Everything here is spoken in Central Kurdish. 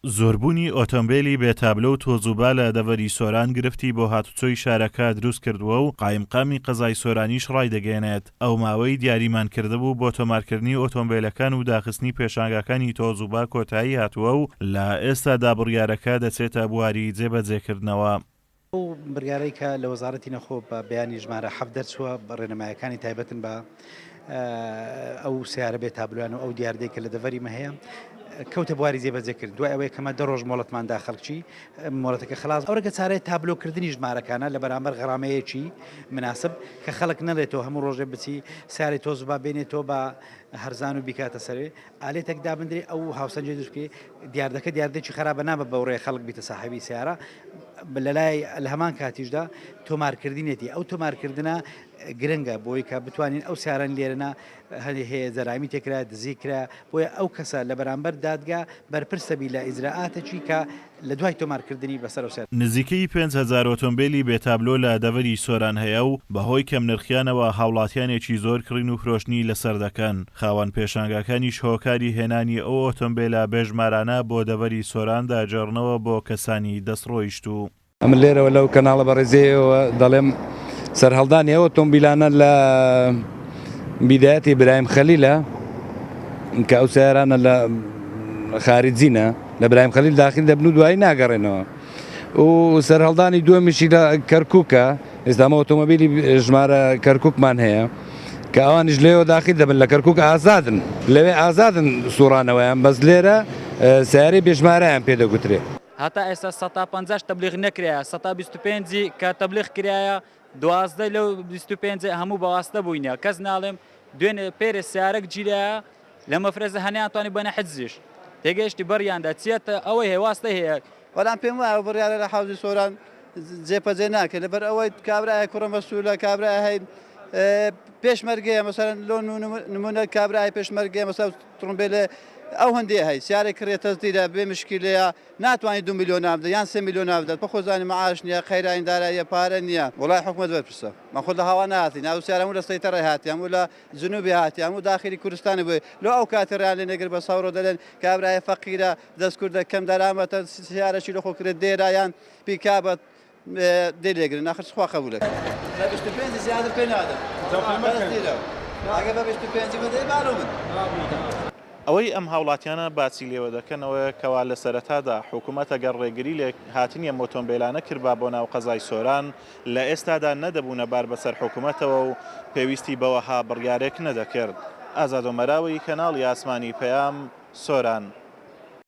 زۆربوونی ئۆتۆمبیلی بێتابلە و تۆزوبا لە دەڤەری سۆران گرفتی بۆ هاتوچۆی شارەکە دروست کردووە و قایمقامی قەزای سۆرانیش ڕایدەگەێنێت. ئەو ماوەی دیاریمان کردبوو بۆ تۆمارکردنی ئۆتۆمبیلەکان و داخستنی پێشانگاکانی تۆزوبا کۆتایی هاتووە و لە ئێستادا بڕیارەکە دەچێتە بواری جێبەجێکردنەوە. ئەو بڕیارەی کە لە وەزارەتی نەخۆ بە بەیانی ژمارە 7 دەرچووە بە ڕێنەمایەکانی تایبەتن بە ئەو سیارە بێتابلوان و ئەو دیاردەی کە لە دەڤەری مەهەیە کەوتە بواری جێبەجێکرد. دوای ئەوەی کەمە 10 ڕۆژ مۆڵەتماندا خەڵکی مۆڵەتەکە خلاص ئەو ڕێگە چارەی تابلۆکردنی ژمارەکانە لە بەرامبەر غەڕامەیەکی مناسب کە خەڵک نەڵێتەوە هەموو ڕۆژێ بچی سیاری تۆزوبا بێنێتەوە بە هەرزان و بیکاتە سەرێ ئالێتێک دابدرێ ئەو هاوسەنجێ دوشکی دیاردەکە دیاردێکی خراپە نابە بەوڕێ خەڵک بیتە ساحەبی سیارە لە لای لە هەمان کاتیشدا تۆمارکردنێتی ئەو تۆمارکردنە گرنگە بۆی کە بتوانین ئەو سیاران لێرەنا هەیە زەرامی تێکرا دزیکرا بۆیە ئەو کەسە لە بەرامبەر دادگا بەرپرسەبی لە ئیجراعاتێکی کە لە دوای تۆمارکردنی بەسەر و سەر نزیکەی 5,000 ئۆتۆمبیلی بێتابلۆ لە دەڤەری سۆران هەیە و بەهۆی کەم نرخیانەوە هاوڵاتیانێکی زۆر کڕین و فرۆشتنی لەسەر دەکەن. خاوەن پێشانگاکانیش هۆکاری هێنانی ئەو ئۆتۆمبیلە بێژمارانە بۆ دەڤەری سۆراندا جێڕنەوە بۆ کەسانی دەستڕۆیشت و ئەم لێرەوە لەو کەناڵە بەڕێزەیەوە دەڵێم سەرهەڵدانی ئەو ئۆتۆمبیلانە لە بیدایەتی برایم خەلیلە کە ئەو سیارانە لە خارجینە لە برایم خەلیل داخل دەبن و دوایی ناگەڕێنەوە و سەرهەڵدانی دووەمیشی لە کەرکووکە ئێستا ئەمە ئۆتۆمۆبیلی ژمارە کەرکووکمان هەیە کە ئەوانیش لێەوە داخل دەبن لە کەرکووک ئازادن لەوێ ئازادن سوڕانەوەیان بەس لێرە سیارەی بێژمارەیان پێدەگوترێ. هەتا ئێستا 150 تەبلیغ نەکرایە 125 کە تەبلیغ کرایە 12 لەو 25 هەموو بەواستە بووینە کەس ناڵێم دوێنێ پێرە سیارەك گیرایە لە مەفرەزە هەنیانتوانی بەنە حجزیش تێگەیشتی بەریاندا چێتە ئەوەی هێواستە هەیە. بەڵام پێم وایە بڕیارە لە حوزی سۆران جێپەجێ ناکرێت لەبەر ئەوەی کابرایە کوڕە مەسوولە کابرای هەی پێشمەرگەیە مەسەرەن لۆ نمونە کابرای پێشمەرگەیە مەسەر تڕۆمبیلێ ئەو هەندێ هەی سیارێک کڕێتە دیرە بێ مشکلەیە ناتوانانی 2 میلیۆن نابدە یان 3 میلیۆن نابدات بە خۆزانی معاش نییە خەیرانی داراییە پارە نییە وڵای حکومەت وەرپرسە من خۆ لە هاوا نهاتی ناو سیارەمو لە سەیتەڕێ هاتیان و لە جنوبی هاتیان و داخلی کوردستانی بووی لۆ ئەو کاتێڕیان لێ نەگر بە ساوڕۆ دەلێن کابرایە فەقیرە دەستکوردە کەم دەرامەتە سیارەشی لە خۆکرێت دێرایان پیکابەت دێلێگرن ناخر خوا قبولەکە لە 25 زیاتر پێ نادەن ئەگە بە 25 بەدەی باڵۆ من ئەوەی ئەم هاوڵاتیانە باسی لێوە دەکەنەوە کەوا لە سەرەتادا حکوومەت ئەگەر ڕێگری لێ هاتنیە ئۆتۆمبیلانە کرد بۆ ناو قەزای سۆران لە ئێستادا نەدەبوونە بار بەسەر حکوومەتەوە و پێویستی بەوەها بڕیارێک نەدەکرد. ئازاد و مەراوی کەناڵی ئاسمانی پەیام سۆران.